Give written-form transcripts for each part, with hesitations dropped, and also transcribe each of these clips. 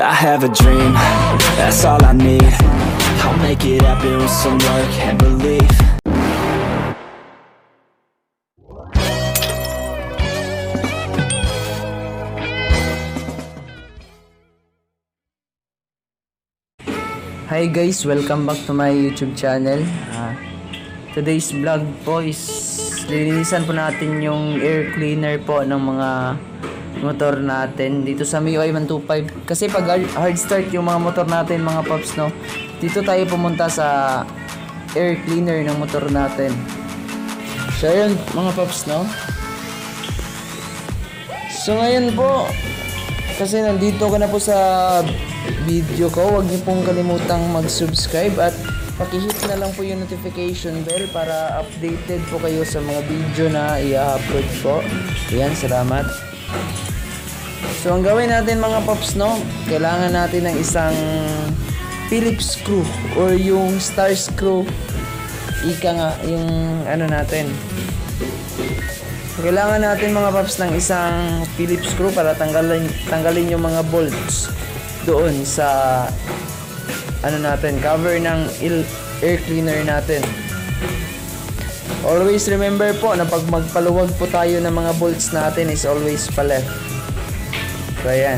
I have a dream, that's all I need. I'll make it happen with some work and belief. Hi guys, welcome back to my YouTube channel. Today's vlog po is linisan po natin yung air cleaner po ng mga motor natin dito sa MIUI 125. Kasi pag hard start yung mga motor natin mga paps, no, dito tayo pumunta sa air cleaner ng motor natin. So ayun mga paps, no. So ngayon po, kasi nandito ka na po sa video ko, huwag niyo pong kalimutang mag-subscribe at pakihit na lang po yung notification bell para updated po kayo sa mga video na i-upload po. Ayan, salamat. So ang gawin natin mga pops, no, kailangan natin ng isang Phillips screw or yung star screw, ika nga yung ano natin. Kailangan natin mga pops ng isang Phillips screw para tanggalin yung mga bolts doon sa ano natin, cover ng air cleaner natin. Always remember po na pag magpaluwag po tayo ng mga bolts natin is always pa left. So ayan.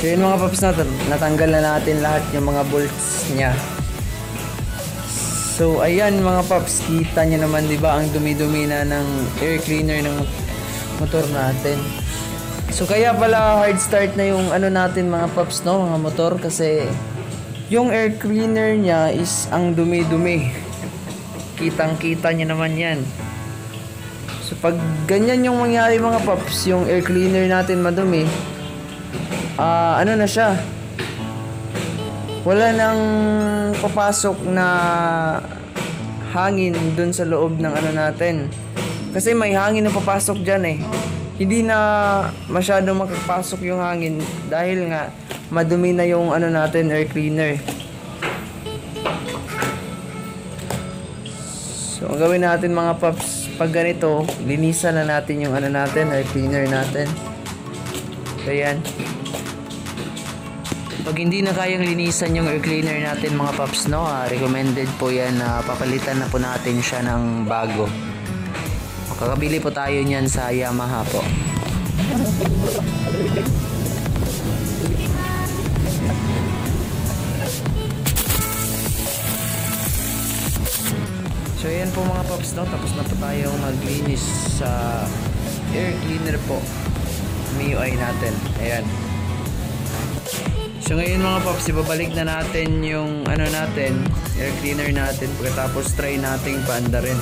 So yun mga paps natin, natanggal na natin lahat yung mga bolts niya. So ayan mga paps, kita nyo naman diba ang dumi-dumi na ng air cleaner ng motor natin. So kaya pala hard start na yung ano natin mga paps, no, mga motor, kasi yung air cleaner niya is ang dumi-dumi. Kitang kita nyo naman yan. So pag ganyan yung mangyari mga paps, yung air cleaner natin madumi, ano na siya, wala nang papasok na hangin dun sa loob ng ano natin, kasi may hangin na papasok dyan hindi na masyado makapasok yung hangin dahil nga madumi na yung ano natin, air cleaner. So ang gawin natin mga paps, pag ganito, linisan na natin yung ano natin, air cleaner natin. So yan. Pag hindi na kayang linisan yung air cleaner natin mga paps, no, recommended po yan na papalitan na po natin siya ng bago. Kakabili po tayo niyan sa Yamaha po. So yan po mga paps, no, tapos na po tayong maglinis sa air cleaner po MIUI natin. Ayan. So ngayon mga paps, ibabalik na natin yung ano natin, air cleaner natin, pagkatapos try nating paandarin.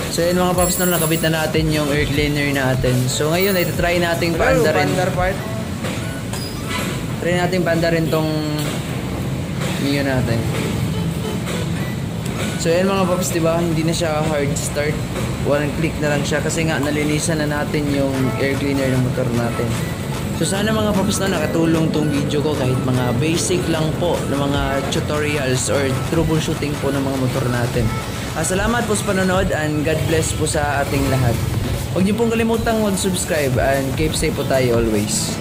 So yun mga paps, na nakabit na natin yung air cleaner natin. So ngayon ay try nating paandarin. Try natin paandarin tong Mio natin. So yan mga paps, diba, hindi na siya hard start, one click na lang siya kasi nga nalinisan na natin yung air cleaner ng motor natin. So sana mga paps na nakatulong tong video ko kahit mga basic lang po ng mga tutorials or troubleshooting po ng mga motor natin. Salamat po sa panonood and God bless po sa ating lahat. Huwag niyo pong kalimutang mag-subscribe and keep safe po tayo always.